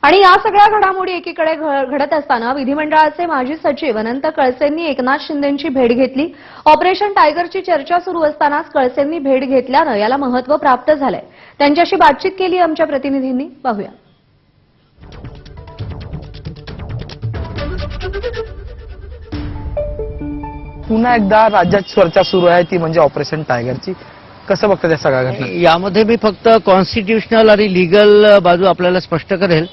आणि या सगळ्या घडामोडी एकीकडे घडत असताना विधिमंडळाचे माजी सचिव अनंत कळसेंनी एकनाथ शिंदेंची भेट घेतली। ऑपरेशन टायगरची चर्चा सुरू असतानाच कळसेंनी भेट घेतल्यानं याला महत्त्व प्राप्त झालंय। त्यांच्याशी बातचीत केली आमच्या प्रतिनिधींनी, पाहूया। पुन्हा एकदा राज्यात चर्चा सुरू आहे ती म्हणजे ऑपरेशन टायगरची। कसं बघता त्या सगळ्या घटना? यामध्ये मी फक्त कॉन्स्टिट्यूशनल आणि लीगल बाजू आपल्याला स्पष्ट करेल,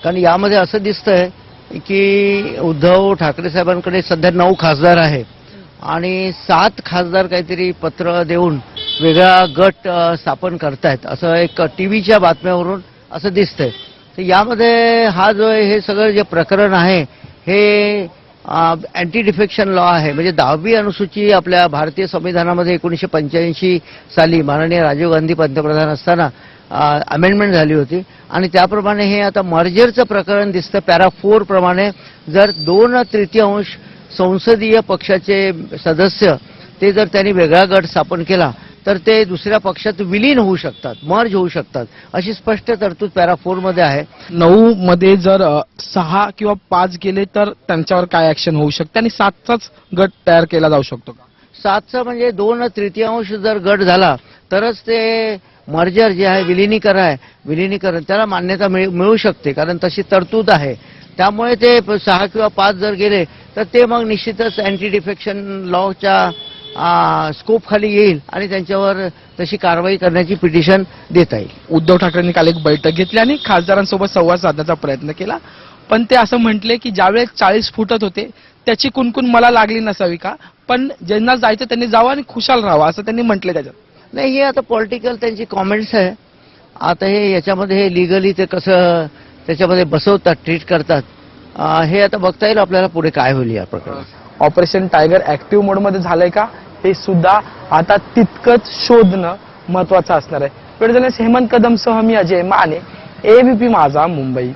कारण यामध्ये असं दिसतंय की उद्धव ठाकरे साहेबांकडे सध्या 9 खासदार आहे आणि 7 खासदार काहीतरी पत्र देऊन वेगळा गट स्थापन करतायत, असं एक टीव्हीच्या बातम्यावरून असं दिसतंय। तर यामध्ये हा जो हे सगळं जे प्रकरण आहे हे अँटी डिफेक्शन लॉ आहे, म्हणजे 10वी अनुसूची आपल्या भारतीय संविधानामध्ये 1985 साली माननीय राजीव गांधी पंतप्रधान असताना अमेंडमेंट झाली होती आणि त्याप्रमाणे हे आता मर्जरचं प्रकरण दिसतं। पॅरा 4 प्रमाणे जर 2/3 संसदीय पक्षाचे सदस्य ते जर त्यांनी वेगळा गट स्थापन केला तर ते दुसऱ्या पक्षात विलीन होऊ शकतात, मर्ज होऊ शकतात, अशी स्पष्ट तरतूद पॅरा 4 मध्ये आहे। 9 मध्ये जर 6 किंवा 5 गेले तर त्यांच्यावर काय ऍक्शन होऊ शकते आणि 7चाच गट तयार केला जाऊ शकतो का? 7चा म्हणजे 2/3 जर गट झाला तरच ते मर्जर जे आहे विलिनीकरण त्याला मान्यता मिळू शकते, कारण तशी तरतूद आहे। त्यामुळे ते 6 किंवा 5 जर गेले तर ते मग निश्चितच अँटी डिफेक्शन लॉच्या स्कोप खाली येईल आणि त्यांच्यावर तशी कारवाई करण्याची पिटिशन देता येईल। उद्धव ठाकरेंनी काल एक बैठक घेतली आणि खासदारांसोबत संवाद साधण्याचा प्रयत्न केला, पण ते असं म्हटले की ज्यावेळेस 40 फुटत होते त्याची कुणकुण मला लागली नसावी का, पण ज्यांना जायचं त्यांनी जावं आणि खुशाल राहावं असं त्यांनी म्हटले। त्याच्यात नाही, हे आता पॉलिटिकल त्यांची कॉमेंट्स आहे। आता हे याच्यामध्ये हे लिगली ते कसं त्याच्यामध्ये बसवतात, ट्रीट करतात, हे आता बघता येईल आपल्याला पुढे काय होईल या प्रकरणात। ऑपरेशन टायगर ऍक्टिव्ह मोडमध्ये झालंय का हे सुद्धा आता तितकंच शोधणं महत्वाचं असणार आहे। वेळ झाल्यास हेमंत कदम सह मी अजय माने, एबीपी माझा, मुंबई।